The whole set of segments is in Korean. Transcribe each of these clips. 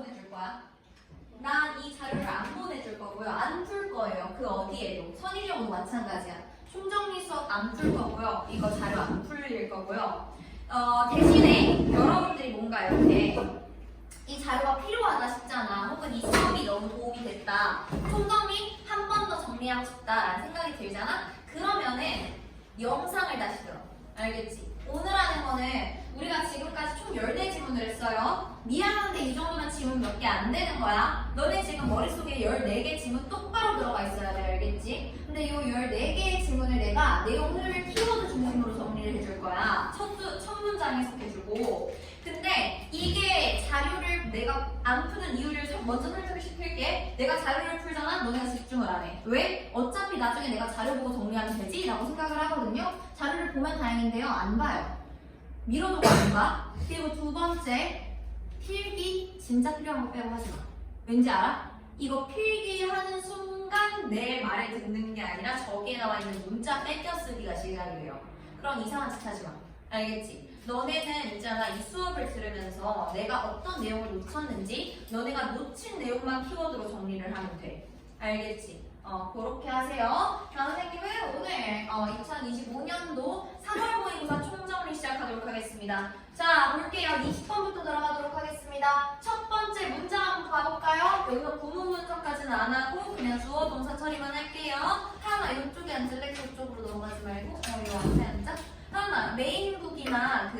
보내줄 거야? 난 이 자료를 안 보내줄 거고요. 안 풀 거예요. 그 어디에도. 선의력도 마찬가지야. 총정리 수업 안 풀 거고요. 이거 자료 안 풀릴 거고요. 대신에 여러분들이 뭔가 이렇게 이 자료가 필요하다 싶잖아. 혹은 이 수업이 너무 도움이 됐다. 총정리 한 번 더 정리하고 싶다라는 생각이 들잖아. 그러면은 영상을 다시 들어. 알겠지? 오늘 하는 거는 우리가 지금까지 총 10개 지문을 했어요. 미안한데 이 정도면 지문 몇 개 안 되는 거야. 너네 지금 머릿속에 14개 지문 똑바로 들어가 있어야 돼. 알겠지? 근데 이 14개의 지문을 내가 내용 흐름을 키워드 중심으로 정리를 해줄 거야. 첫 문장에서 해주고. 근데 이게 자료를 내가 안 푸는 이유를 먼저 설명을 시킬게. 내가 자료를 풀잖아. 너네가 집중을 안 해. 왜? 어차피 나중에 내가 자료 보고 정리하면 되지? 라고 생각을 하거든요. 자료를 보면 다행인데요. 안 봐요. 미뤄두고 안 봐. 그리고 두 번째, 필기 진짜 필요한 거 빼고 하지 마. 왠지 알아? 이거 필기하는 순간 내 말을 듣는 게 아니라 저기에 나와 있는 문자 뺏겨 쓰기가 시작이 돼요. 그런 이상한 짓 하지 마. 알겠지? 너네는 있잖아, 이 수업을 들으면서 내가 어떤 내용을 놓쳤는지 너네가 놓친 내용만 키워드로 정리를 하면 돼. 알겠지? 그렇게 하세요. 선생님은 오늘 2025년도 3월 모의고사 총정리 시작하도록 하겠습니다. 자, 볼게요. 20번부터 들어가도록 하겠습니다. 첫 번째 문장 한번 가볼까요? 여기서 구문 분석까지는 안 하고 그냥 주어 동사 처리만 할게요. 하나, 이쪽에 앉을래? 그쪽으로 넘어가지 말고 이거 앞에 앉아. 하나, 메인북이나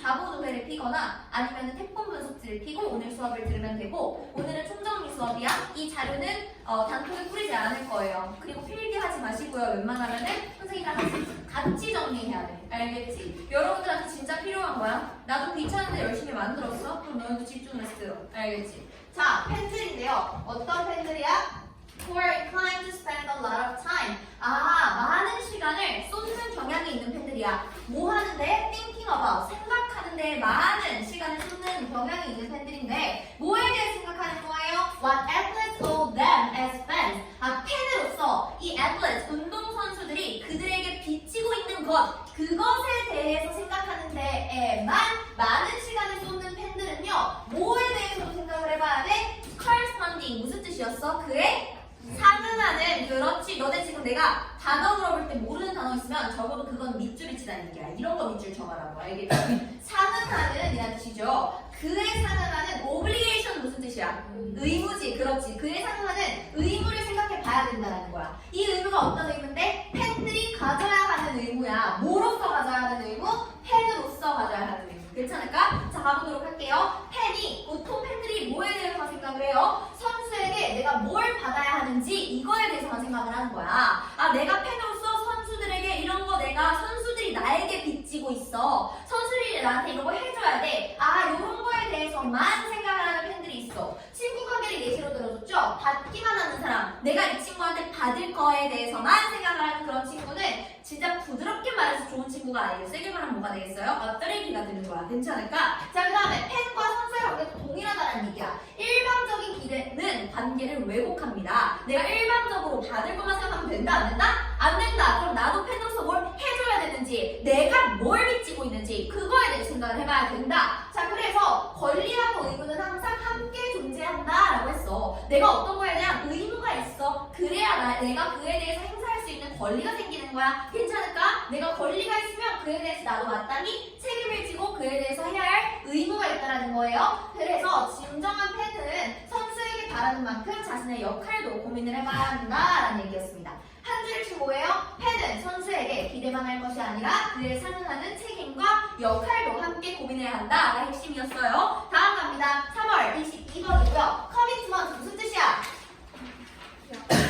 자보조회를 피거나 아니면 태풍 분석지를 피고 오늘 수업을 들으면 되고, 오늘은 총정리 수업이야. 이 자료는 단톡에 뿌리지 않을 거예요. 그리고 필기하지 마시고요. 웬만하면은 선생님이랑 같이 정리해야 돼. 알겠지? 여러분들한테 진짜 필요한 거야. 나도 귀찮은데 열심히 만들었어. 그럼 너희도 집중해서 들어. 알겠지? 자, 펜들인데요. 어떤 펜들이야? who are inclined to spend a lot of time. 많은 시간을 쏟는 경향이 있는 팬들이야. 뭐 하는데? thinking about, 생각하는데 많은 시간을 쏟는 경향이 있는 팬들인데 뭐에 대해 생각하는 거예요? What athletes hold them as fans. 팬으로서 이 athletes, 운동선수들이 그들에게 비치고 있는 것, 그것에 대해서 생각하는 데에만 많은 시간을 쏟는 팬들은요, 뭐에 대해서도 생각을 해봐야 돼? corresponding, 무슨 뜻이었어? 그에 상응하는. 그렇지. 너네 지금 내가 단어 물어볼 때 모르는 단어 있으면 적어도 그건 밑줄이 치다는 얘기야. 이런 거 밑줄 쳐가라고. 알겠지? 상응하는 이라는 뜻이죠. 그에 상응하는 obligation 무슨 뜻이야? 의무지. 그렇지. 그에 상응하는 의무를 생각해 봐야 된다는 거야. 이 의무가 어떤 의무인데? 팬들이 가져야 하는 의무야. 뭐로서 가져야 하는 의무? 팬으로서 가져야 하는 의무. 괜찮을까? 자, 가보도록 할게요. 팬이, 보통 팬들이 뭐에 대해서 생각을 해요? 선수에게 내가 뭘 받아야 하는지 이거에 대해서만 생각을 하는 거야. 내가 팬으로서 선수들에게 이런 거 내가 선수들이 나에게 빚지고 있어. 선수들이 나한테 이런 거 해줘야 돼. 이런 거에 대해서만 생각을 하는 팬들이 있어. 친구 관계를 예시로 들어줬죠? 받기만 하는 사람. 내가 이 친구한테 받을 거에 대해서만 생각을 하는 그런 친구는 진짜 부드럽게 말해서 좋은 친구가 아니고 세게 말하면 뭐가 되겠어요? 쓰레기가 되는 거야. 괜찮을까? 자, 그 다음에 팬과 선수의 관계도 동일하다는 얘기야. 일방적인 기대는 관계를 왜곡합니다. 내가 일방적으로 받을 것만 생각하면 된다? 안 된다? 안 된다. 그럼 나도 팬으로서 뭘 해줘야 되는지, 내가 뭘 빚지고 있는지 그거에 대해 생각을 해봐야 된다. 자, 그래서 권리하고 의무는 항상 함께 존재한다라고 했어. 내가 어떤 거에 대한 의무가 있어. 그래야 내가 그에 대해서 행사할 수 있는 권리가 생기는 거야. 괜찮을까? 내가 권리가 있으면 그에 대해서 나도 마땅히 책임을 지고 그에 대해서 해야 할 의무가 있다는 거예요. 그래서 진정한 팬은 선수에게 바라는 만큼 자신의 역할도 고민을 해봐야 한다라는 얘기였습니다. 한 줄씩 뭐예요? 팬은 선수에게 기대만 할 것이 아니라 그에 상응하는 책임과 역할도 함께 고민해야 한다가 핵심이었어요. 다음 갑니다. 3월 22번이고요. 커미트먼트 무슨 뜻이야?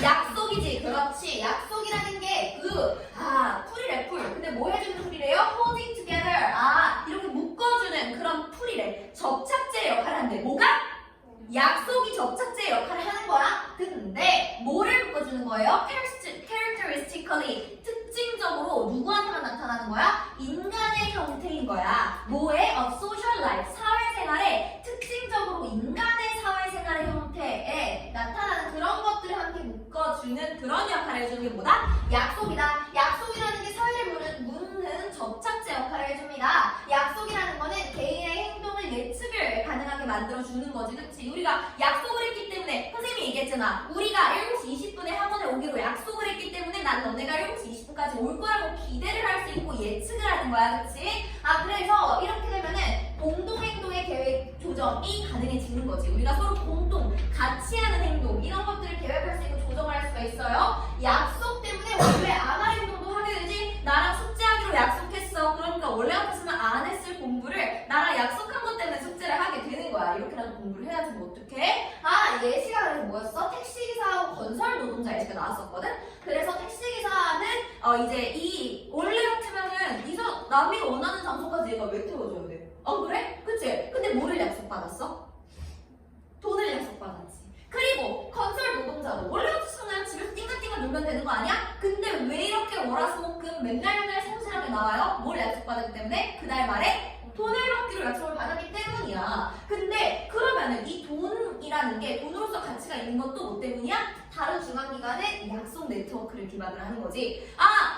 약속이지. 그렇지. 약속이라는 게 풀이래, 풀. 근데 뭐 해주는 풀이래요? holding together. 이렇게 묶어주는 그런 풀이래. 접착제 역할을 하는데 뭐가? 약속이 접착제 역할을 하는 거야. 근데 뭐를 묶어주는 거예요? characteristically, 특징적으로 누구한테만 나타나는 거야? 인간의 형태인 거야. 뭐에? of social life, 사회생활에 특징적으로 인간의 사회생활의 형태에 나타나는 그런 것들을 함께 묶어주는 그런 역할을 해주는 게 뭐다? 약속이다. 약속이라는 게 사회를 묶는 접착제 역할을 해줍니다. 약속이라는 거는 개인의 행동을 예측을 공부를 가능하게 만들어주는 거지, 그치? 우리가 약속을 했기 때문에, 선생님이 얘기했잖아. 우리가 7시 20분에 학원에 오기로 약속을 했기 때문에 난 너네가 7시 20분까지 올 거라고 기대를 할 수 있고 예측을 하는 거야, 그치? 그래서 이렇게 되면은 공동행동의 계획 조정이 가능해지는 거지. 우리가 서로 공동, 같이 하는 행동, 이런 것들을 계획할 수 있고 조정을 할 수가 있어요. 약속 때문에 원래 안 할 행동도 하게 되지. 나랑 숙제하기로 약속했어. 그러니까 원래 같았으면 안 했을 공부를 나랑 약속한 것 때문에 숙제를 하게 되는 거야. 이렇게라도 공부를 해야지 뭐 어떡해? 예시가 그래서 뭐였어? 택시기사하고 건설 노동자 예시가 나왔었거든? 그래서 택시기사는 이제 원래 같으면은 남이가 원하는 장소까지 얘가 왜 태워줘야 돼? 그래? 그치? 근데 뭐를 약속받았어? 돈을 약속받았지. 그리고 건설 노동자도 원래 같았으면 집에서 띵가띵가 놀면 되는 거 아니야? 근데 왜 이렇게 월화수목금 맨날 성실하게 나와요? 뭘 약속받았기 때문에? 그날 말에 돈을 받기로 약속을 받았기 때문이야. 근데 그러면은 이 돈이라는 게 돈으로서 가치가 있는 건 또 뭐 때문이야? 다른 중앙기관의 약속 네트워크를 기반으로 하는 거지.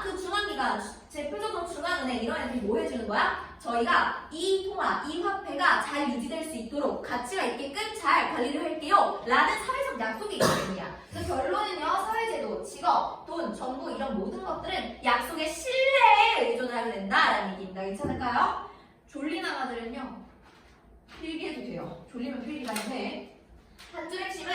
그 중앙기관, 대표적으로 중앙은행 이런 애들이 뭐 해주는 거야? 저희가 이 통화, 이 화폐가 잘 유지될 수 있도록 가치가 있게끔 잘 관리를 할게요 라는 사회적 약속이 있기 때문이야. 그래서 결론은요, 사회제도, 직업, 돈, 정부 이런 모든 것들은 약속의 신뢰에 의존을 하게 된다라는 얘기입니다. 괜찮을까요? 졸린 아가들은요, 필기해도 돼요. 졸리면 필기가 해. 한 줄 핵심은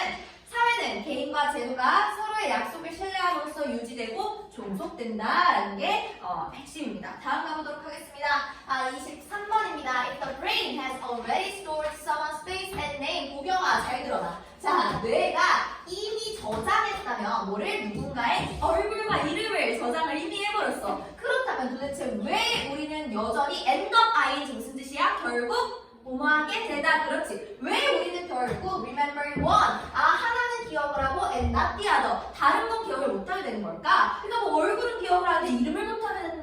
사회는 개인과 제도가 서로의 약속을 신뢰함으로써 유지되고 종속된다라는 게 핵심입니다. 다음 가보도록 하겠습니다. 23번입니다. If the brain has already stored someone's face and name, 보경아 잘 들어라. 자, 뇌가 이미 저장했다면 뭐를? 누군가의 얼굴과 이름을 저장을 이미 해버렸어. 그렇다면 도대체 왜 우리는 여전히 end up ing 무슨 뜻이야? 결국 뭐뭐하게 되다. 그렇지. 왜 우리는 결국 remembering one, 하나는 기억을 하고 and not the other, 다른 건 기억을 못하게 되는 걸까? 그러니까 뭐 얼굴은 기억을 하는데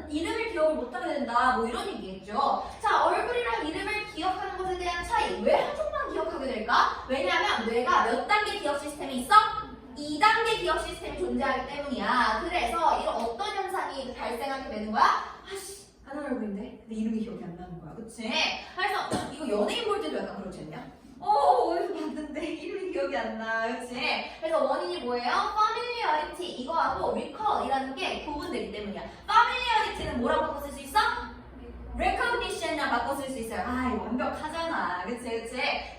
이름을 기억을 못하게 된다, 뭐 이런 얘기겠죠. 자, 얼굴이랑 이름을 기억하는 것에 대한 차이, 왜 한쪽만 기억하게 될까? 왜냐하면 뇌가 몇 단계 기억 시스템이 있어? 2단계 기억 시스템이 존재하기 때문이야. 그래서 이런 어떤 현상이 발생하게 되는 거야? 하는 얼굴인데 근데 이름이 기억이 안 나는 거야, 그치? 그래서 이거 연예인 볼 때도 약간 그렇지 않냐? 어디서 봤는데 이름이 기억이 안 나, 그치? 그래서 원인이 뭐예요? familiarity, 이거하고 recall이라는 게 구분되기 때문이야. familiarity는 뭐라고 바꿔 쓸 수 있어? recognition이랑 바꿔 쓸 수 있어요. 이거 완벽하잖아, 그치?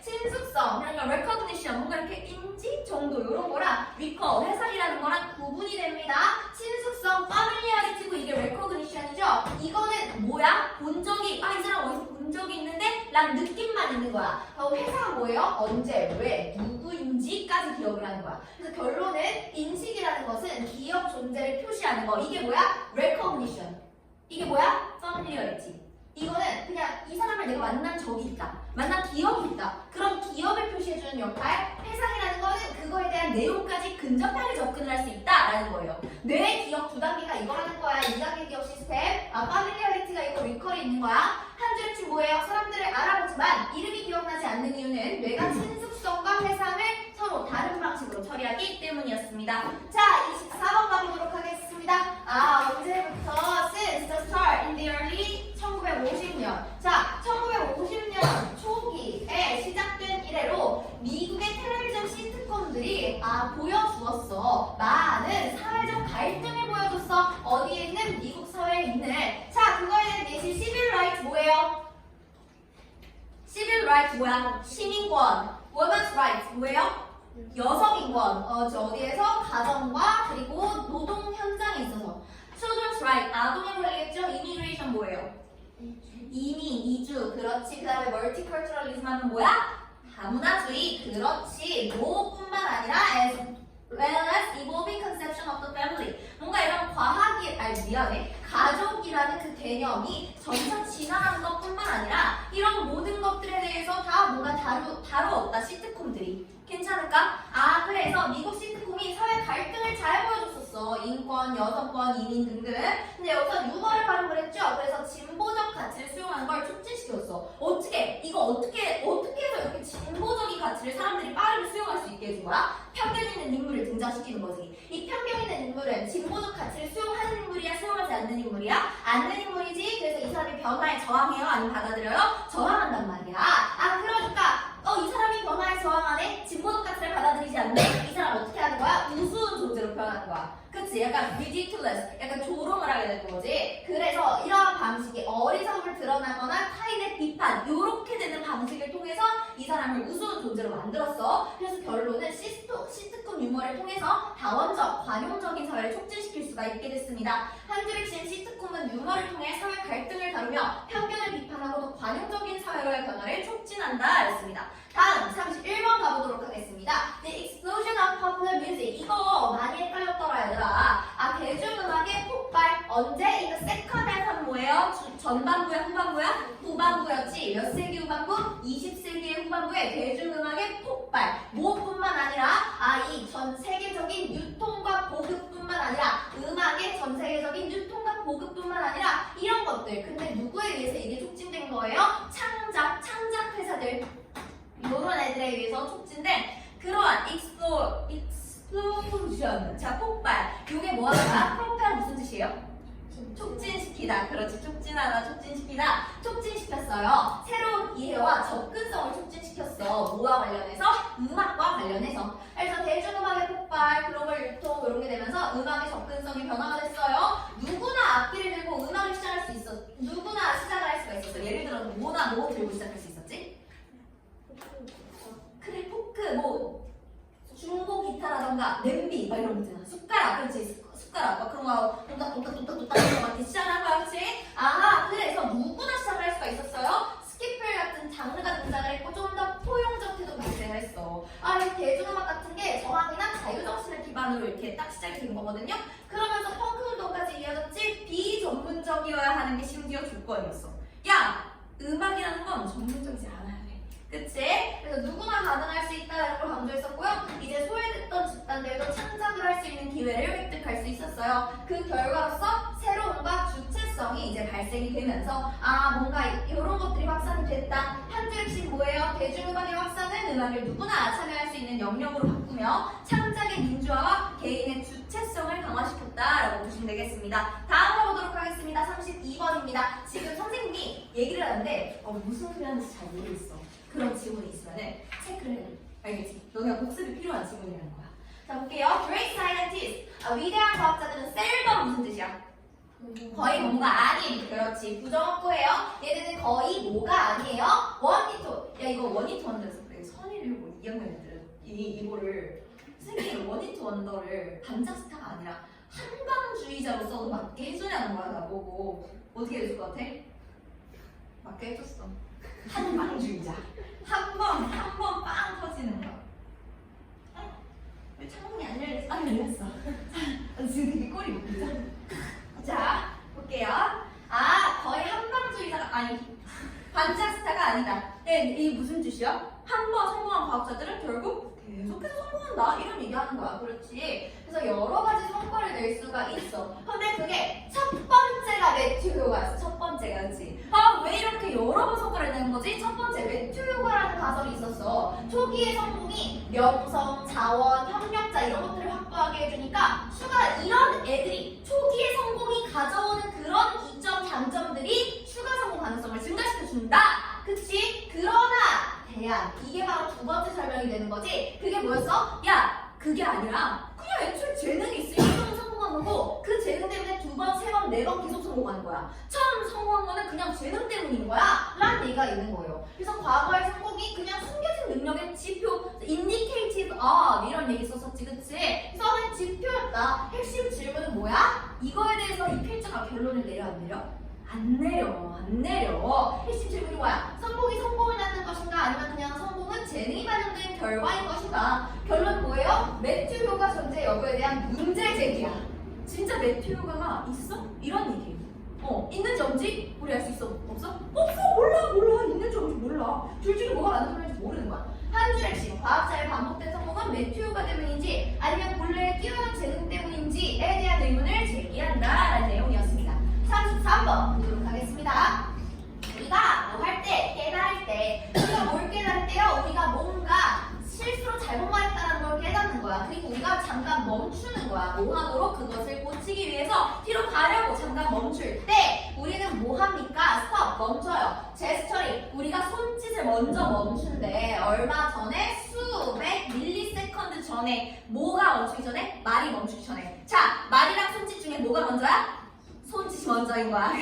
친숙성, 그러니까 recognition, 뭔가 이렇게 인지 정도 이런 거랑 recall, 회상이라는 거랑 구분이 됩니다. 친숙성, familiarity고 이게 recognition이죠? 이거는 뭐야? 본 적이, 이 사람 어디서 본 적이 있는데? 라는 느낌만 있는 거야. 회상은 뭐예요? 언제, 왜, 누구인지까지 기억을 하는 거야. 그래서 결론은 인식이라는 것은 기억 존재를 표시하는 거. 이게 뭐야? recognition. 이게 뭐야? familiarity. 이거는 그냥 이 사람을 내가 만난 적이 있다, 만난 기억이 있다, 그런 기억을 표시해주는 역할. 회상이라는 거는 그거에 대한 내용까지 근접하게 접근을 할 수 있다라는 거예요. 뇌의 기억 2단계가 이거라는 거야. 2단계 기억 시스템. familiarity가 있고 recall이 있는 거야. 한 줄 핵심 뭐예요? 사람들을 알아보지만 이름이 기억나지 않는 이유는 뇌가 친숙성과 회상을 서로 다른 방식으로 처리하기 때문이었습니다. 자, 24번 가보도록 하겠습니다. 언제부터? Since the start in the early 1950년. 자, 1950년 초기에 시작된 이래로 미국의 텔레비전 시트콤들이 보여주었어. 많은 사회적 갈등을 보여줬어. 어디에 있는? 미국 사회에 있는. 자, 그거에 대한 예시 civil rights 뭐예요? civil rights 뭐야? 시민권. women's rights 뭐예요? 여성인권. 어디에서? 가정과 그리고 노동 현장에 있어서. children's right, 아동의 권리겠죠? immigration 뭐예요? 이민, 이주, 그렇지. 그 다음에 멀티컬처럴리즘 하면 뭐야? 다문화주의, 그렇지. 뭐뿐만 아니라 as well as evolving conception of the family. 뭔가 이런 가족이라는 그 개념이 점차 진화하는 것뿐만 아니라 이런 모든 것들에 대해서 다 뭔가 다루었다, 시트콤들이. 괜찮을까? 그래서 미국 시트콤이 사회 갈등을 잘 보여줬었어. 인권, 여성권, 이민 등등. 근데 여기서 유머를 활용을 했죠. 그래서 진보적 가치를 수용하는 걸 촉진시켰어. 이거 어떻게 해서 이렇게 진보적인 가치를 사람들이 빠르게 수용할 수 있게 해준 거야? 편견 있는 인물을 등장시키는 거지. 이 편견 있는 인물은 진보적 가치를 수용하는 인물이야? 수용하지 않는 인물이야? 않는 인물이지. 그래서 이 사람이 변화에 저항해요? 아니면 받아들여요? 저항한단 말이야. 그러니까 그치? 약간 ridiculous, 약간 조롱을 하게 되는 거지. 그래서 이러한 방식이 어리석음을 드러나거나 타인의 비판, 이렇게 되는 방식을 통해서 이 사람을 우스운 존재로 만들었어. 그래서 결론은 시트콤 유머를 통해서 다원적, 관용적인 사회를 촉진시킬 수가 있게 됐습니다. 한줄의 시트콤은 유머를 통해 사회 갈등을 다루며 편견을 비판하고 더 관용적인 사회로의 변화를 촉진한다 했습니다. 다음 31번 가보도록 하겠습니다. The explosion of popular music. 이거 많이 헷갈렸더라 얘들아. 대중음악의 폭발. 언제? 이거 second half은 뭐예요? 전반부야 후반부야? 후반부였지. 몇 세기 후반부? 20세기의 후반부에 대중음악의 폭발. 무엇뿐만 아니라 이 전 세계적인 유통과 보급뿐만 아니라 음악의 전 세계적인 유통과 보급뿐만 아니라 이런 것들. 근데 누구에 의해서 이게 촉진된 거예요? 창작 회사들. 이런 애들에 의해서 촉진된 그러한 explosion. 자, 폭발. 이게 뭐하다? 프로펠 무슨 뜻이에요? 촉진시키다. 그렇지. 촉진하다, 촉진시키다. 촉진시켰어요. 새로운 이해와 접근성을 촉진시켰어. 뭐와 관련해서? 음악과 관련해서. 그래서 대중음악의 폭발, 글로벌 유통 이런 게 되면서 음악의 접근성이 변화가 됐어요. 누구나 악기를 들고 음악을 시작할 수 있었어. 누구나 시작을 할 수가 있었어. 예를 들어서 뭐나 뭐 들고 시작할 수 있었지? 그래, 포크, 뭐 중고 기타라던가 냄비 막 이런 거 있잖아. 숟가락, 그렇지. 숟가락 막 그런 거 똑딱똑딱똑딱똑딱 이런 거 같이 시작하는 거야, 그렇지? 그래서 누구나 시작을 할 수가 있었어요. 스키플 같은 장르가 등장을 했고 좀 더 포용적 태도 발생을 했어. 이 대중음악 같은 게 정확히나 자유정신을 기반으로 이렇게 딱 시작이 된 거거든요. 그러면서 펑크 운동까지 이어졌지. 비전문적이어야 하는 게 심지어 조건이었어. 야, 음악이라는 건 전문적이지 않아야 돼. 그치? 그래서 누구나 가능할 수 있다는 걸 강조했었고요. 이제 소외됐던 집단들도 창작을 할 수 있는 기회를 획득할 수 있었어요. 그 결과로서 새로움과 주체성이 이제 발생이 되면서 뭔가 이런 것들이 확산이 됐다. 한 줄씩 뭐예요? 대중음악의 확산은 음악을 누구나 참여할 수 있는 영역으로 바꾸며 창작의 민주화와 개인의 주체성을 강화시켰다라고 보시면 되겠습니다. 다음 가보도록 하겠습니다. 32번입니다. 지금 선생님이 얘기를 하는데 무슨 소리 하는지 잘 모르겠어. 그런 지문이 있으면은 체크를 해. 알겠지? 너네가 복습이 필요한 지문이라는 거야. 자, 볼게요. Great scientists. 위대한 과학자들은 셀덤 무슨 뜻이야? 거의 뭐가 아닌. 그렇지. 부정어구예요. 얘네는 거의 뭐가 아니에요? 원히토. 야, 이거 원히토 원더에서 그래. 선의를 2학년 애들은 이거를 선생님이 원히토 원더를 반짝스타가 아니라 한방주의자로 써도 맞게 해주냐는 거야, 나보고. 어떻게 해줄 것 같아? 맞게 해줬어. 한방주의자. 한 번 빵 터지는 거. 왜 창문이 안 열렸어? 안 열렸어. 지금 되게 꼴이 웃기죠? 자, 볼게요. 거의 한방주의자가 반짝스타가 아니다. 네, 이게 무슨 뜻이야? 한 번 성공한 과학자들은 결국 계속해서 성공한다. 이런 얘기하는 거야. 그렇지? 그래서 여러 가지 성과를 낼 수가 있어. 근데 그게 첫 번째가 매튜 효과였어. 첫 번째가, 그렇지? 왜 이렇게 여러 번 성과를 내는 거지? 첫 번째 매튜 효과라는 가설이 있었어. 초기의 성공이 명성, 자원, 협력자 이런 것들을 확보하게 해주니까 이런 애들이 초기의 성공이 가져오는 그런 이점, 장점들이 추가 성공 가능성을 증가시켜준다. 그치? 그러나 이게 바로 두 번째 설명이 되는 거지. 그게 뭐였어? 야, 그게 아니라 그냥 애초에 재능이 있으면 성공한 거고 그 재능 때문에 두 번, 세 번, 네 번 계속 성공하는 거야. 처음 성공한 거는 그냥 재능 때문인 거야 라는 얘기가 있는 거예요. 그래서 과거의 성공이 그냥 숨겨진 능력의 지표, indicative of 이런 얘기 썼었지, 그치? 써는 지표였다. 핵심 질문은 뭐야? 이거에 대해서 이 필자가 결론을 내려 안 내려? 안 내려. 핵심 질문이 뭐야? 성공을 낳는 것인가? 아니면 그냥 성공은 재능이 반영된 결과인 것인가? 결론 뭐예요? 매튜 효과 존재 여부에 대한 문제 제기야. 진짜 매튜 효과가 있어? 이런 얘기. 있는지 없는지 우리 알 수 있어? 없어? 없어. 몰라. 있는지 없는지 몰라. 둘 중에 뭐가 맞는 소리인지 모르는 거야. 한 줄 핵심. 과학자의 반복된 성공은 매튜 효과 때문인지 아니면 본래의 뛰어난 재능 때문인지에 대한 의문을 제기한다라는 내용이었습니다. 33번 보도록 하겠습니다. 우리가 뭐 할 때, 깨달을 때, 우리가 뭘 깨달을 때요? 우리가 뭔가 실수로 잘못 말했다는 걸 깨닫는 거야. 그리고 우리가 잠깐 멈추는 거야. 뭐 하도록 그것을 고치기 위해서 뒤로 가려고 잠깐 멈출 때 우리는 뭐 합니까? 스톱, 멈춰요. 제스처링, 우리가 손짓을 먼저 멈춘대. 얼마 전에 수백 밀리세컨드 전에 전에? 뭐가 멈추기 전에? 말이 멈추기 전에. 자, 말이랑 손짓 중에 뭐가 먼저야? 손짓이 먼저인 거야.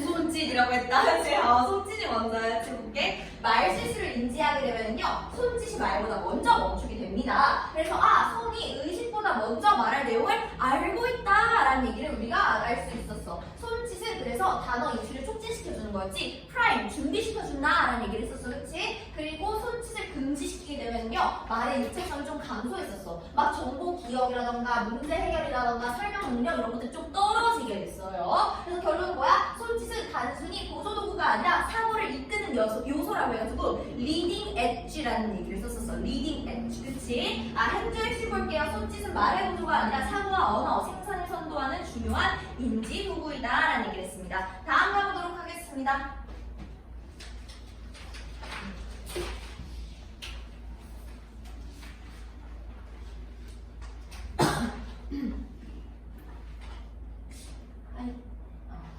손짓이라고 했다. 그치? 손짓이 먼저야. 해볼게. 말실수를 인지하게 되면요, 손짓이 말보다 먼저 멈추게 됩니다. 그래서 손이 의식보다 먼저 말할 내용을 알고 있다라는 얘기를 우리가 알 수 있었어. 손짓은 그래서 단어 인식을 촉진시켜주는 거였지. 프라임 준비시켜준다라는 얘기를 했었어, 그렇지? 그리고 손짓을 금지시키게 되면요, 말의 유창성이 좀 감소했었어. 막 정보 기억이라던가 문제 해결이라던가 설명 능력 이런 것들 좀 떨어지게 됐어요. 그래서 결론은 뭐야? 손짓은 단순히 보조 도구가 아니라 사고를 이끄는 요소라고 해가지고 leading edge라는 얘기를 썼었어. leading edge, 그치? 한 줄 핵심 볼게요. 손짓은 말의 보조가 아니라 사고와 언어, 생산을 선도하는 중요한 인지 도구이다라는 얘기를 했습니다. 다음 가보도록 하겠습니다.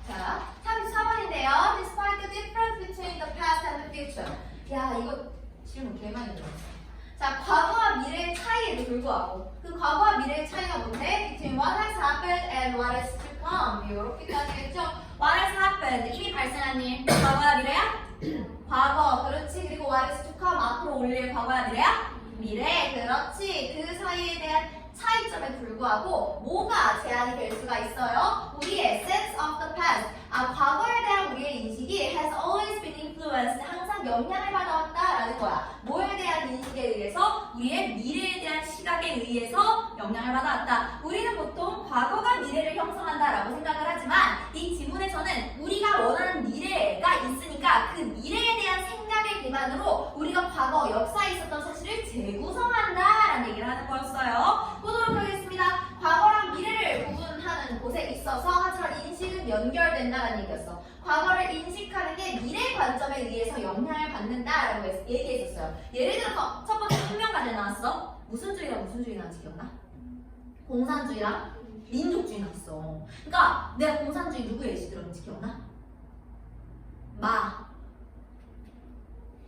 자, 34번인데요. Despite the difference between the past and the future. 야, 이거 질문 개많이 들었어. 자, 과거와 미래의 차이에도 불구하고 그 과거와 미래의 차이가 뭔데? Between what has happened and what is to come. 이렇게까지 했죠? What has happened. 이미 발생한 일. 과거야 미래야? 과거. 그렇지. 그리고 what is to come. 앞으로 올 일. 과거야 미래야? 미래. 그렇지. 그 사이에 대한 차이점에 불구하고 뭐가 제한이 될 수가 있어요? 우리의 sense of the past. 과거에 대한 우리의 인식이 has always been influenced. 항상 영향을 받아왔다라는 거야. 뭐에 대한 인식에 의해서? 우리의 미래에 대한 시각에 의해서 영향을 받아왔다. 우리는 보통 과거가 미래를 형성한다라고 생각을 하지만 이 지문에서는 우리가 원하는 미래가 있으니까 그 미래에 대한 생각의 기반으로 우리가 과거 역사에 있었던 사실을 재구성한다라는 얘기를 하는 거였어요. 보도록 하겠습니다. 과거랑 미래를 구분하는 곳에 있어서 하지만 인식은 연결된다라는 얘기였어. 과거를 인식하는 게 미래 관점에 의해서 영향을 받는다라고 얘기했었어요. 예를 들어서 첫 번째 혁명 과제 나왔어. 무슨 주의랑 무슨 주의 나왔지 기억나? 공산주의랑 민족주의 나왔어. 그러니까 내가 공산주의 누구 예시 들었는지 기억나?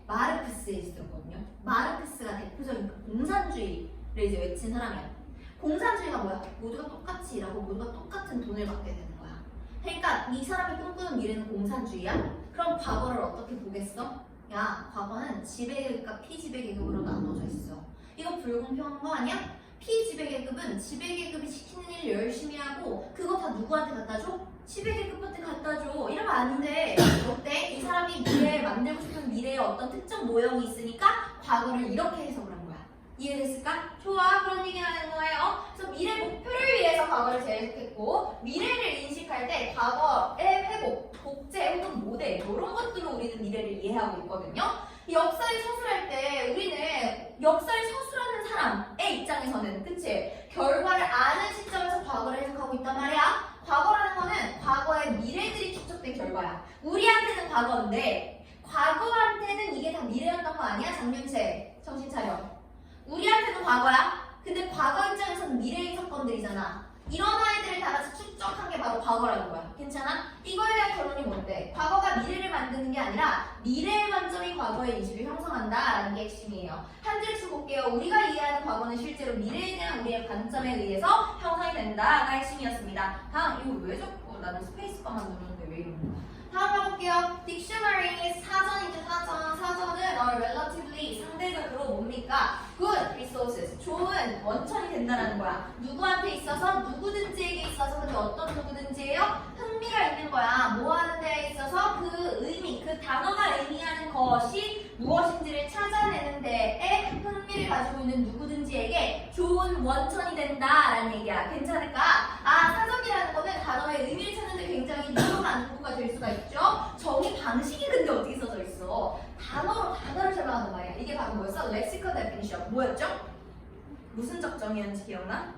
마르크스 예시 들었거든요. 마르크스가 대표적인 공산주의를 이제 외친 사람이야. 공산주의가 뭐야? 모두가 똑같이 일하고 모두가 똑같은 돈을 받게 되는 거야. 그러니까 이 사람이 꿈꾸는 미래는 공산주의야? 그럼 과거를 어떻게 보겠어? 야, 과거는 지배계급과 피지배계급으로 나눠져 있어. 이거 불공평한 거 아니야? 피지배계급은 지배계급이 시키는 일 열심히 하고 그거 다 누구한테 갖다 줘? 지배계급한테 갖다 줘. 이러면 안 돼. 어때? 이 사람이 미래에 만들고 싶은 미래에 어떤 특정 모형이 있으니까 과거를 이렇게 해석을 한 거야. 이해됐을까? 좋아, 그런 얘기 하는 거예요. 그래서 미래 목표를 위해서 과거를 재해석했고 미래를 인식할 때 과거의 회복, 복제 혹은 모델 이런 것들로 우리는 미래를 이해하고 있거든요. 역사를 서술할 때 우리는 역사를 서술하는 사람의 입장에서는 그치? 결과를 아는 시점에서 과거를 해석하고 있단 말이야. 과거라는 거는 과거의 미래들이 축적된 결과야. 우리한테는 과거인데 과거한테는 이게 다 미래였던 거 아니야? 장윤채 정신 차려. 우리한테는 과거야. 근데 과거 입장에서는 미래의 사건들이잖아. 이런 아이들을 다 같이 축적한 게 바로 과거라는 거야. 괜찮아? 이거에 대한 결론이 뭔데? 과거가 미래를 만드는 게 아니라 미래의 관점이 과거의 인식을 형성한다라는 게 핵심이에요. 한 줄씩 볼게요. 우리가 이해하는 과거는 실제로 미래에 대한 우리의 관점에 의해서 형성이 된다가 핵심이었습니다. 다음, 이거 왜 자꾸 나는 스페이스바만 누르는데 왜 이러는 거야? 다음 가볼게요. Dictionary, 사전이죠, 사전. 사전은 relatively, 상대적으로 뭡니까? Good resources, 좋은 원천이 된다는 거야. 누구한테 있어서, 누구든지에게 있어서, 근데 어떤 누구든지예요? 흥미가 있는 거야. 뭐 하는 데에 있어서 그 의미, 그 단어가 의미하는 것이 무엇인지를 찾아내는 데에 흥미를 가지고 있는 누구든지에게 좋은 원천이 된다라는 얘기야. 괜찮을까? 사전이라는 거는 단어의 의미를 찾는데 굉장히 유용한 도구가 될 수가 있죠. 정의 방식이 근데 어떻게 써져 있어? 단어로 단어를 설명하는 말이야. 이게 바로 뭐였어? 렉시컬 데피니션. 뭐였죠? 무슨 적정이었는지 기억나?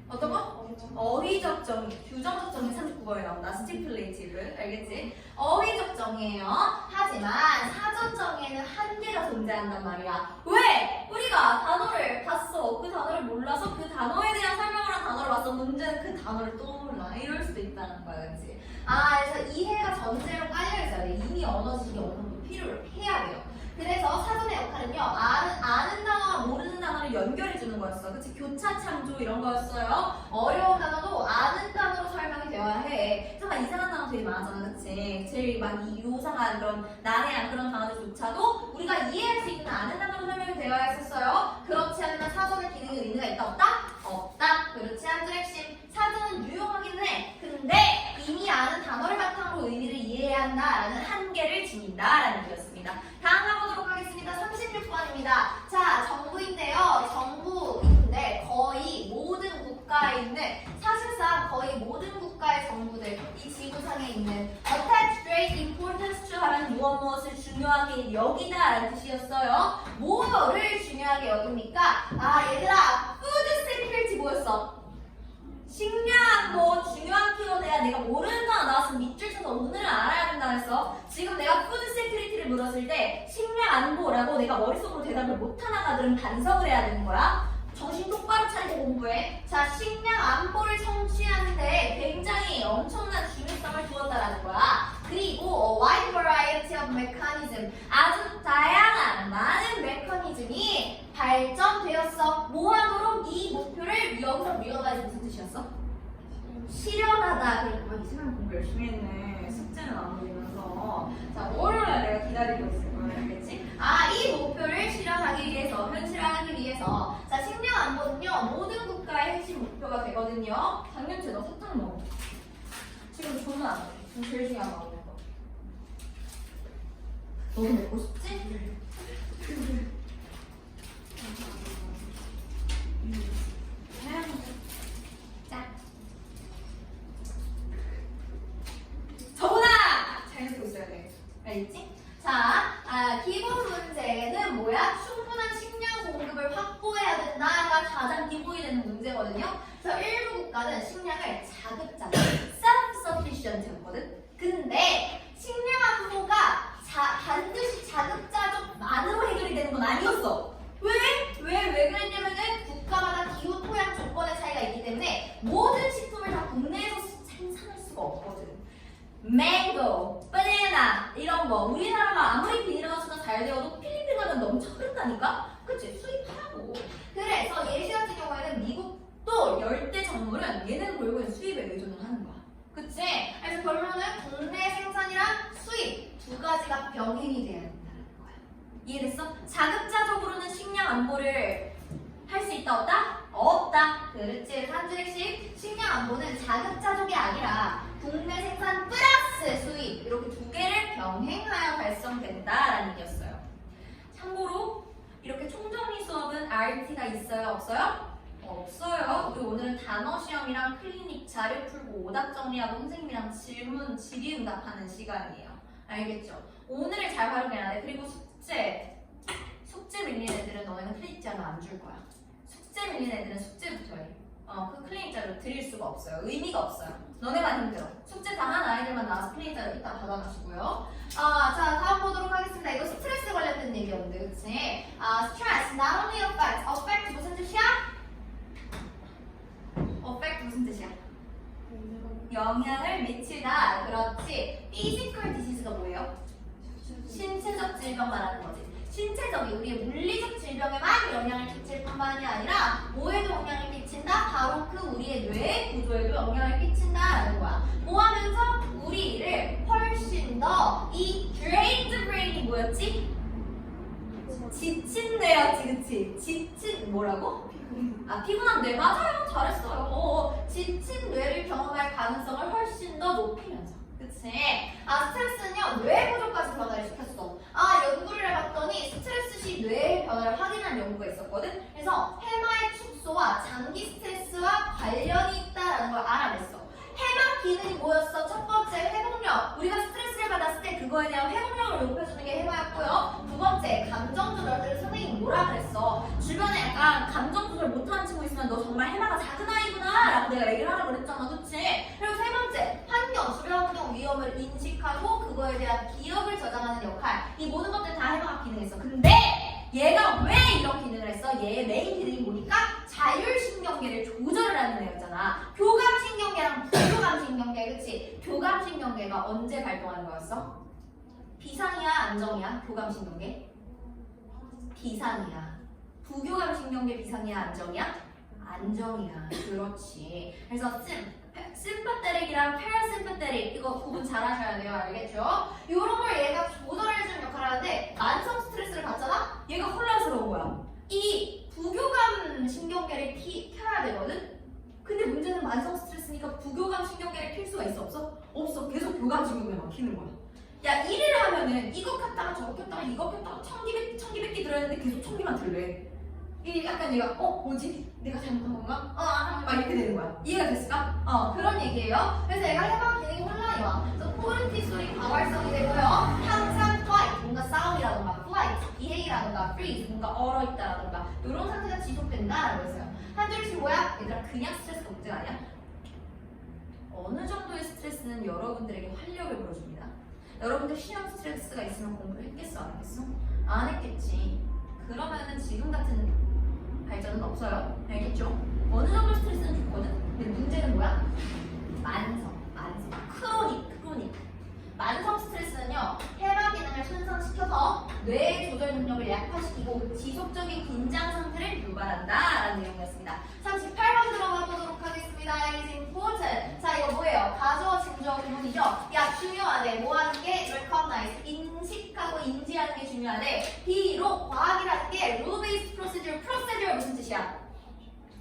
어떤 거? 어휘적 정의. 규정적 정의 39번에 나온다. 스티플레이티브. 알겠지? 어휘적 정의예요. 하지만 사전 정의에는 한계가 존재한단 말이야. 왜? 우리가 단어를 봤어. 그 단어를 몰라서 그 단어에 대한 설명을 한 단어를 봤어. 문제는 그 단어를 또 몰라. 이럴 수도 있다는 거야. 그치? 그래서 이해가 전제로 깔려 있어야 돼. 이미 언어 지식이 어느 정도 필요해야 돼요. 그래서 사전의 역할은요. 연결해 주는 거였어. 그치? 교차 창조 이런 거였어요. 어려운 단어도 아는 단어로 설명이 되어야 해. 정말 이상한 단어 되게 많았잖아. 그치? 제일 많이 요상한 그런 난해한 그런 단어들조차도 우리가 이해할 수 있는 아는 단어로 설명이 되어야 했었어요. 그렇지 않으면 사전의 기능이 의미가 있다 없다? 없다. 그렇지. 한 줄 핵심. 사전은 유용하기는 해. 근데 이미 아는 단어를 바탕으로 의미를 이해해야 한다라는 한계를 지닌다라는 얘기였습니다. 다음 가보도록 하겠습니다. 36번입니다. 자, 정부인데요. 정부인데 거의 모든 국가에 있는, 사실상 거의 모든 국가의 정부들, 이 지구상에 있는 attach great importance to 하는 무엇을 중요하게 여기다라는 뜻이었어요. 뭐를 중요하게 여깁니까? 아, 얘들아, food security 뭐였어? 식량 중요한 키워드야. 내가 모르는 단어 나왔으면 밑줄 쳐서 오늘은 알아야 된다 했어. 지금 내가 푸드 세큐리티를 물었을 때 식량 안보라고 내가 머릿속으로 대답을 못하는 아들은 반성을 해야 되는 거야. 정신 똑바로 차리고 공부해. 자, 식량 안보를 성취하는데 굉장히 엄청난 중요성을 두었다라는 거야. 그리고 wide variety of mechanism, 아주 다양한 많은 메커니즘이 발전되었어. 뭐하도록 이 목표를 여기서 realize 무슨 뜻이었어? 실현하다. 그러니까 이 시간 공부 열심히 했네. 숙제는 안 보이면서. 자, 월요일에 내가 기다리고 있을 거야. 알겠지? 아, 이 목표를 실현하기 위해서, 현실화하기 위해서. 자, 식량 안보는요, 모든 국가의 핵심 목표가 되거든요. 작년째 너 사탕 먹어. 지금 주문 안 해. 지금 제일 중요한 거 먹는 거. 너도 먹고 싶지? 자. 정훈아! 잘 듣고 있어야 돼. 알겠지? 자, 기본 문제는 뭐야? 충분한 식량 공급을 확보해야 된다가 가장 기본이 되는 문제거든요. 그래서 일부 국가는 식량을 자급자족, self-sufficient였거든. 근데 식량 안보가 반드시 자급자족만으로 해결이 되는 건 아니었어. 왜 그랬냐면은 국가마다 기후 토양 조건의 차이가 있기 때문에 모든 식품을 다 국내에서 생산할 수가 없거든. 망고, 바나나 이런 거 우리나라가 아무리 비닐하우스가 잘 되어도 필리핀 가면 넘쳐 흐른다니까? 그치? 수입하라고. 그래서 예시 같은 경우에는 미국도 열대 작물은 얘네는 결국엔 수입에 의존을 하는 거야. 그치? 그래서 결론은 국내 생산이랑 수입 두 가지가 병행이 돼야 된다는 거야. 이해됐어? 자급자족으로는 식량 안보를 할 수 있다 없다? 없다. 그렇지. 한 줄 핵심. 식량 안보는 자급자족이 아니라 국내 생산 플러스 수입 이렇게 두 개를 병행하여 달성된다라는 얘기였어요. 참고로 이렇게 총정리 수업은 RT가 있어요? 없어요? 없어요. 우리 오늘은 단어 시험이랑 클리닉 자료 풀고 오답 정리하고 선생님이랑 질문 질의응답하는 시간이에요. 알겠죠? 오늘을 잘 활용해야 돼. 그리고 숙제 밀린 애들은 너네는 클리닉 자료 안 줄 거야. 숙제 밀린 애들은 숙제부터 해. 그 클리닉 자료 드릴 수가 없어요. 의미가 없어요. 너네만 힘들어. 숙제 당한 아이들만 나와서 클리닉 자료 이따 받아가시고요. 자, 다음 보도록 하겠습니다. 이거 스트레스 관련된 얘기였는데, 그치? 스트레스, not only affect. affect 무슨 뜻이야? affect 무슨 뜻이야? 영향을 미치다. 그렇지. physical disease가 뭐예요? 신체적 질병 말하는 거지. 신체적인 우리의 물리적 질병에만 영향을 끼칠 뿐만이 아니라 뭐에도 영향을 끼친다? 바로 그 우리의 뇌 구조에도 영향을 끼친다라는 거야. 뭐 하면서 우리를 훨씬 더 이 drained brain이 뭐였지? 지친 뇌였지, 그치? 지친 뭐라고? 피곤한 뇌 맞아요. 잘했어요. 지친 뇌를 경험할 가능성을 훨씬 더 높이면서. 그치? 스트레스는요, 뇌 구조까지 변화를 시켰어. 연구를 해봤더니 스트레스 시 뇌의 변화를 확인한 연구가 있었거든? 그래서 해마의 축소와 장기 스트레스와 관련이 있다는 걸 알아냈어. 해마 기능이 뭐였어? 첫 번째, 회복력. 우리가 스트레스를 받았을 때 그거에 대한 회복력을 높여주는 게 해마였고요. 두 번째, 감정 조절. 선생님이 뭐라 그랬어? 주변에 약간 감정 조절 못하는 친구 있으면 너 정말 해마가 작은 아이구나 라고 내가 얘기를 하라고 그랬잖아. 그치? 그리고 세 번째, 환경, 주변 환경 위험을 인식하고 그거에 대한 기억을 저장하는 역할. 이 모든 것들 다 해마가 기능했어. 근데 얘가 왜 이런 기능을 했어? 얘의 메인 기능이 보니까 자율신경계를 조절을 하는 애였잖아. 교감신경계랑 부교감신경계, 그치? 교감신경계가 언제 발동하는 거였어? 비상이야, 안정이야? 교감신경계? 비상이야. 부교감 신경계 비상이야 안정이야? 안정이야. 그렇지. 그래서 심파테릭이랑 패러심파테릭 이거 구분 잘 하셔야 돼요. 알겠죠? 이런 걸 얘가 조절해주는 역할을 하는데 만성 스트레스를 받잖아? 얘가 혼란스러운 거야. 이 부교감 신경계를 켜야 되거든? 근데 문제는 만성 스트레스니까 부교감 신경계를 킬 수가 있어 없어? 없어. 계속 교감 신경계만 키는 거야. 야 일을 하면은 이거 켰다가 저거 켰다가 이거 켰다가 천기백기 들어야되는데 계속 천기만 들래. 이게 약간 얘가 뭐지? 내가 잘못한 건가? 막 이렇게 되는 거야. 이해가 됐을까? 그런 얘기예요. 그래서 얘가 해방 기능이 혼란이 와. 그래서 코르티솔이 과활성이 되고요. 항상 fight, 뭔가 싸움이라던가 flight, 비행이라던가 freeze, 뭔가 얼어있다라던가 이런 상태가 지속된다라고 했어요. 한 줄씩 뭐야? 얘들아 그냥 스트레스가 문제가 아니야. 어느 정도의 스트레스는 여러분들에게 활력을 불어줍니다. 여러분들 시험 스트레스가 있으면 공부했겠어? 안 했겠어? 안 했겠지. 그러면은 지금 같은 발전은 없어요. 알겠죠? 어느 정도 스트레스는 좋거든? 근데 문제는 뭐야? 만성. 크로닉. 만성 스트레스는요, 해방 기능을 손상시켜서 뇌의 조절 능력을 약화시키고 지속적인 긴장 상태를 유발한다라는 내용이었습니다. 38번 들어가 보도록 하겠습니다. Is important. 자, 이거 뭐예요? 가주어, 증주어 구문이죠? 야, 중요하대. 뭐 하는 게? recognize. 인식하고 인지하는 게 중요하대. 비록 과학이라는 게 rule-based procedure 무슨 뜻이야?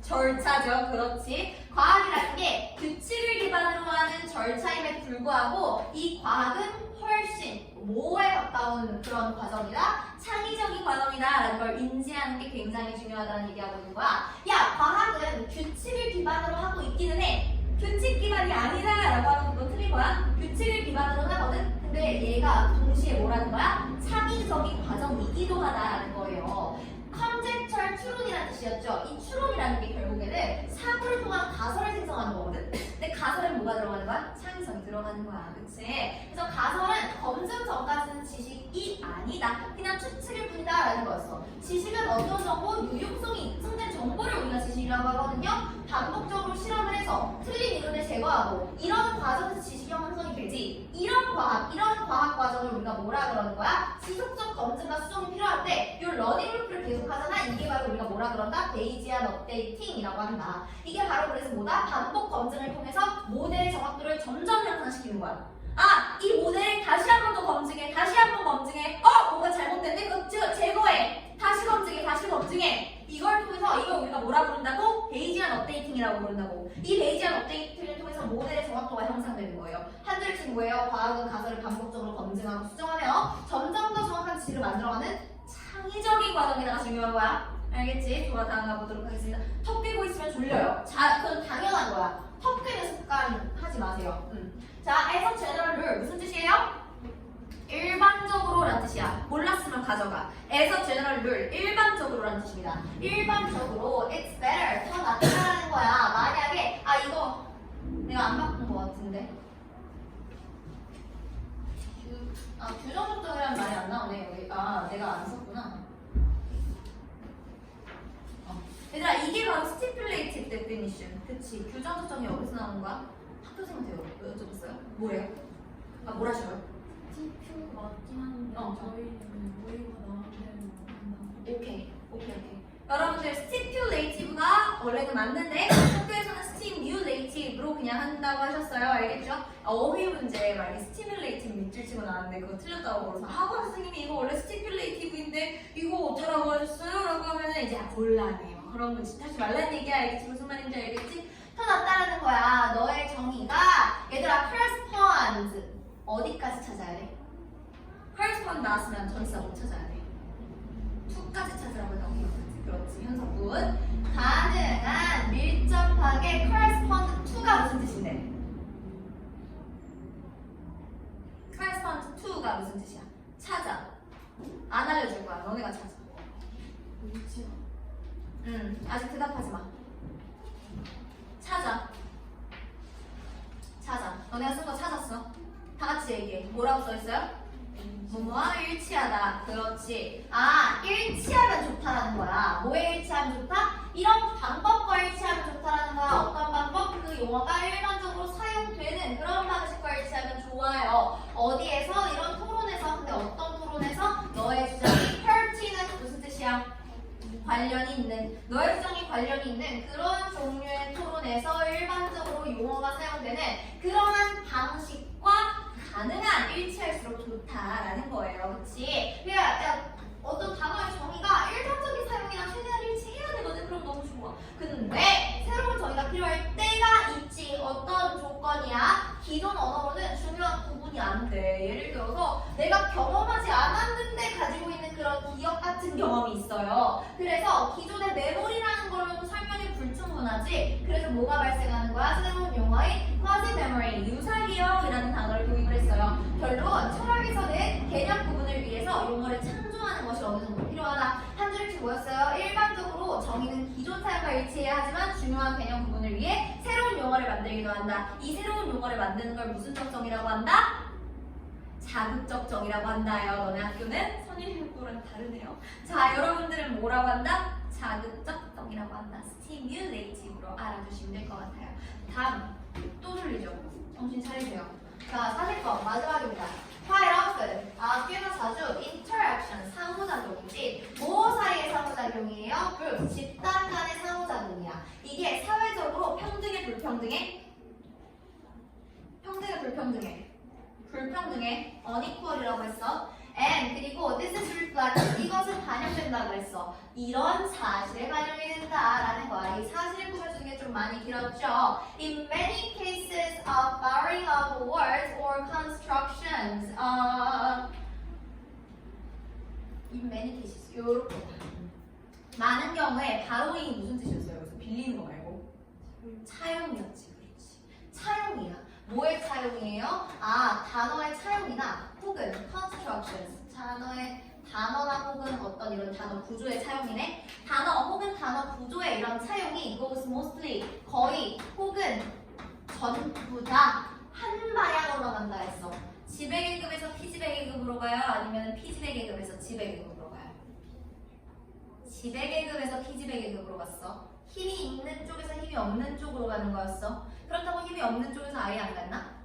절차죠. 그렇지. 과학이라는 게 규칙을 기반으로 하는 절차임에 불구하고 이 과학은 훨씬 뭐에 가까운 그런 과정이다? 창의적인 과정이다 라는 걸 인지하는 게 굉장히 중요하다는 얘기하고 있는 거야. 야, 과학은 규칙을 기반으로 하고 있기는 해. 규칙 기반이 아니다 라고 하는 건 틀린 거야. 규칙을 기반으로 하거든. 근데 얘가 동시에 뭐라는 거야? 창의적인 과정이기도 하다라는 거예요. 컨젝처 추론이라는 뜻이었죠. 이 추론이라는 게 결국에는 사고를 통한 가설을 생성하는 거거든. 근데 가설엔 뭐가 들어가는 거야? 창의성이 들어가는 거야. 그치? 그래서 가설은 검증 전까지는 지식이 아니다. 그냥 추측일 뿐이다 라는 거였어. 지식은 어떤 정보? 유용성이 입증된 정보를 우리가 지식이라고 하거든요. 반복적으로 실험을 해서 틀린 이론을 제거하고 이런 과정에서 지식이 형성이 되지. 이런 과학 과정을 우리가 뭐라 그러는 거야? 지속적 검증과 수정이 필요할 때 이 러닝 루프를 계속하잖아. 이게 바로 우리가 뭐라 그런다? 베이지안 업데이팅이라고 한다. 이게 바로 그래서 뭐다? 반복 검증을 통해서 모델의 정확도를 점점 향상시키는 거야. 이 모델 다시 한 번 더 검증해. 다시 한 번 검증해. 뭔가 잘못됐네? 그거 제거해. 다시 검증해. 이걸 통해서 이걸 우리가 뭐라 부른다고? 베이지안 업데이팅이라고 부른다고. 이 베이지안 업데이팅을 통해서 모델의 정확도가 향상되는 거예요. 한 줄씩 뭐예요? 과학은 가설을 반복적으로 검증하고 수정하며 점점 더 정확한 지식을 만들어가는 창의적인 과정이다가 중요한 거야. 알겠지? 좋아, 다음 가보도록 하겠습니다. 턱 깨고 있으면 졸려요. 그건 당연한 거야. 턱 깨는 습관 하지 마세요. 자, as a general rule 무슨 뜻이에요? 일반적으로 라는 뜻이야. 몰랐으면 가져가. as a general rule 일반적으로 라는 뜻입니다. 일반적으로 it's better 더 낫다라는 거야. 만약에 이거 내가 안 바꾼 거 같은데 규정적정이라는 말이 안 나오네 여기. 내가 안 썼구나. 얘들아 이게 바로 stipulated definition. 그치. 규정적정이 어디서 나오는 거야? 학교생한테 여쭤봤어요? 뭐래요? 뭐라셔요? TQ 맞긴 한데 저희는 모의고사 나오는 대로 오케이. 여러분들 stipulative가 원래는 맞는데 학교에서는 stimulative로 그냥 한다고 하셨어요. 알겠죠? 어휘 문제 만약에 stimulative 밑줄 치고 나왔는데 그거 틀렸다고 그래서 학원 선생님이 이거 원래 stipulative인데 이거 어쩌라고 하셨어요? 라고 하면 이제 곤란해요. 그런 거 하지 말라는 얘기야. 알겠지? 무슨 말인지 알겠지? 더 낫다라는 거야. 너의 정의가 얘들아 corresponds 어디까지 찾아야 돼? correspond 나왔으면 전치사 못 찾아야 돼. to까지 찾으라고 했다고. 그렇지, 현석군. 가능한 밀접하게 correspond to가 무슨 뜻인데? correspond to가 무슨 뜻이야? 찾아. 안 알려줄 거야. 너네가 찾아. 아직 대답하지 마. 찾아. 너네가 쓴 거 찾았어. 다 같이 얘기해. 뭐라고 써있어요? 뭐뭐와 일치하다. 그렇지. 일치하면 좋다라는 거야. 뭐에 일치하면 좋다? 이런 방법과 일치하면 좋다라는 거야. 어떤 방법? 그 용어가 일반적으로 사용되는 그런 방식과 일치하면 좋아요. 어디에서? 이런 토론에서. 근데 어떤 토론에서? 너의 주장이 pertinent 무슨 뜻이야? 관련이 있는 너의 수정이 관련이 있는 그런 종류의 토론에서 일반적으로 용어가 사용되는 그러한 방식과 가능한 일치할수록 좋다라는 거예요. 그치? 그러니까 어떤 단어의 정의가 일반적인 사용이랑 최대한 일치해야 되거든. 그럼 너무 좋아. 근데 새로운 정의가 필요할 때가 있지. 어떤 조건이야? 기존 언어로는 중요한 구분이 안 돼. 예를 들어서 내가 경험하지 않았는데 가지고 있는 그런 기억 같은 경험이 있어요. 그래서 기존의 메모리라는 걸로는 설명이 불충분하지. 그래서 뭐가 발생하는 거야? 새로운 용어인 fuzzy memory, 유사기억이라는 단어를 도입을 했어요. 결론, 철학에서는 개념 구분을 위해서 용어를 창조하는 것이 어느 정도 필요하다. 한 줄씩 뭐였어요? 일반적으로 정의는 기존 사용과 일치해야 하지만 중요한 개념 구분을 위해 새로운 용어를 만들기도 한다. 이 새로운 용어를 만드는 걸 무슨 정이라고 한다? 자극적 정이라고 한다요. 너네 학교는 선임교랑 다르네요. 자, 여러분들은 뭐라고 한다? 자극적 정이라고 한다. stimulative로 알아두시면 될 것 같아요. 다음, 또 졸리죠? 정신 차리세요. 자, 40번 마지막입니다. Quite often, 꽤나 자주 interaction, 상호작용이지. 뭐 사이의 상호작용이에요? group, 집단 간의 상호작용이야. 이게 사회적으로 평등해, 불평등해? 평등해, 불평등해? 불평등해, unequal이라고 했어. And 그리고 this is reflected, 이것은 반영된다고 했어. 이런 사실에 반영이 된다라는 거야. 이 사실을 꾸며주는 게 좀 많이 길었죠. In many cases of borrowing of words or constructions, in many cases, 요렇게 많은 경우에 borrowing이 무슨 뜻이었어요? 여기서 빌리는 거 말고 차용이었지, 그렇지? 차용이야. 뭐의 차용이에요? 단어의 차용이나 혹은 constructions, 단어나 혹은 어떤 이런 단어 구조의 차용이네. 단어 혹은 단어 구조의 이런 차용이 goes mostly, 거의 혹은 전부 다 한 방향으로 간다 했어. 지배 계급에서 피지배 계급으로 가요? 아니면 피지배 계급에서 지배 계급으로 가요? 지배 계급에서 피지배 계급으로 갔어. 힘이 있는 쪽에서 힘이 없는 쪽으로 가는 거였어. 그렇다고 힘이 없는 쪽에서 아예 안 갔나?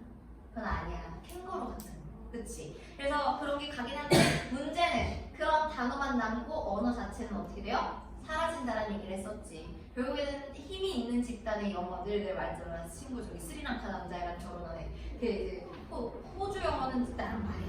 그건 아니야. 캥거루 같은 거. 그치? 그래서 그런 게 가긴 한데 문제는 그런 단어만 남고 언어 자체는 어떻게 돼요? 사라진다라는 얘기를 했었지. 결국에는 힘이 있는 집단의 영어 늘 말했잖아. 친구 저기 스리랑카 남자애랑 결혼한 애. 호주 영어는 나랑 말이야.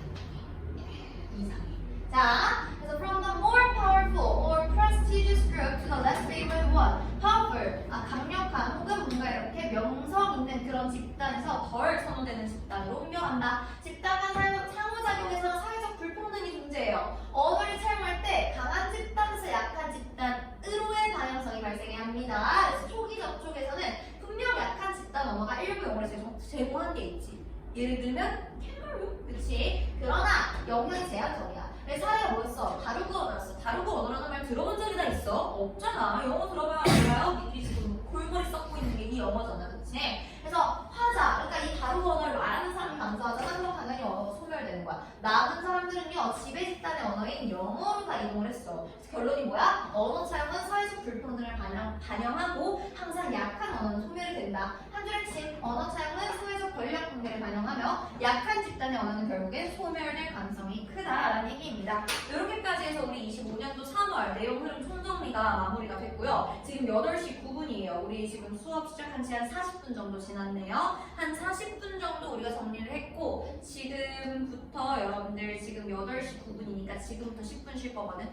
이상해. 자, 그래서 from the more powerful or prestigious group to the less favored one. powerful, 강력한 혹은 뭔가 이렇게 명성 있는 그런 집단에서 덜 선호되는 집단으로 옮겨간다. 집단 간 상호작용에서 사회적 불평등이 존재해요. 언어를 사용할 때 강한 집단에서 약한 집단으로의 다양성이 발생해야 합니다. 그래서 초기 접촉에서는 분명 약한 집단 언어가 일부 용어를 제공한 게 있지. 예를 들면 캥거루, 그치? 그러나 영역이 제한적이야. 내 사회가 뭐였어? 다루고 언어였어. 다루고 언어라는 말 들어본 적이 다 있어? 없잖아. 영어 들어봐야 알아요? 니들이 지금 골머리 썩고 있는 게 이 영어잖아, 그치? 그래서 화자, 그러니까 이 다루고 언어를 말하는 사람이 강조하잖아. 그럼 당연히 언어가 소멸되는 거야. 남은 사람들은요, 지배 집단의 언어인 영어로 다 이용을 했어. 그래서 결론이 뭐야? 언어 차용은 사회적 불평등을 반영하고 항상 약한 언어는 소멸이 된다. 한 줄의 집, 언어 차용은 사회적 권력 관계를 반영하며 약한 집단의 언어는 결국엔 소멸될 가능성이 크다라는 얘기입니다. 이렇게까지 해서 우리 25년도 3월 내용 흐름 총정리가 마무리가 됐고요. 지금 8시 9분이에요. 우리 지금 수업 시작한 지 한 40분 정도 지났네요. 한 40분 정도 우리가 정리를 했고 지금부터 여러분들 지금 8시 9분이니까 지금부터 10분 쉴 거거든.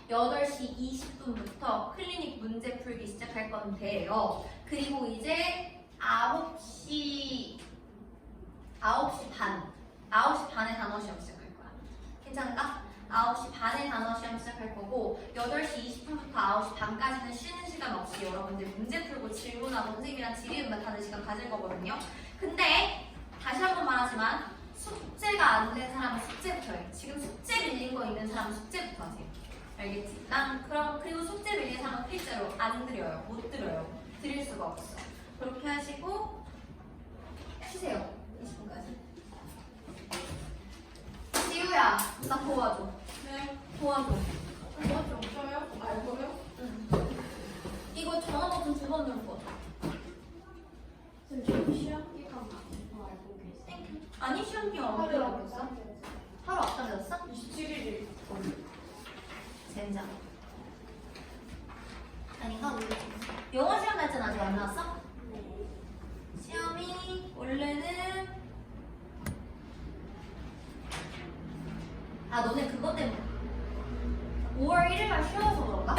8시 20분부터 클리닉 문제 풀기 시작할 건데요. 그리고 이제 9시 반에 단어 시험 시작할 거야. 괜찮을까? 9시 반에 단어 시험 시작할 거고 8시 20분부터 9시 반까지는 쉬는 시간 없이 여러분들 문제 풀고 질문하고 선생님이랑 질의응답 하는 시간 가질 거거든요. 근데 다시 한 번 말하지만 숙제가 안 된 사람은 숙제부터 해. 지금 숙제 밀린 거 있는 사람은 숙제부터 하세요. 알겠지? 그리고 숙제 밀린 사람은 필자로 안 드려요. 못 드려요. 드릴 수가 없어. 그렇게 하시고 쉬세요. 20분까지. 지우야, 나 도와줘. 네. 도와줘. 뭐가 없어요? 알고요? 응. 이거 전화 버튼 2번 누를 거죠? 지금 시험 기간 알고 계세요? 아니, 시험 기간 언제 바뀌었어? 하루 앞당겼어? 27일이 젠장. 나왔어? 네. 시험이 원래는 너네 그것 때문에 5월 1일만 쉬어서 그런가?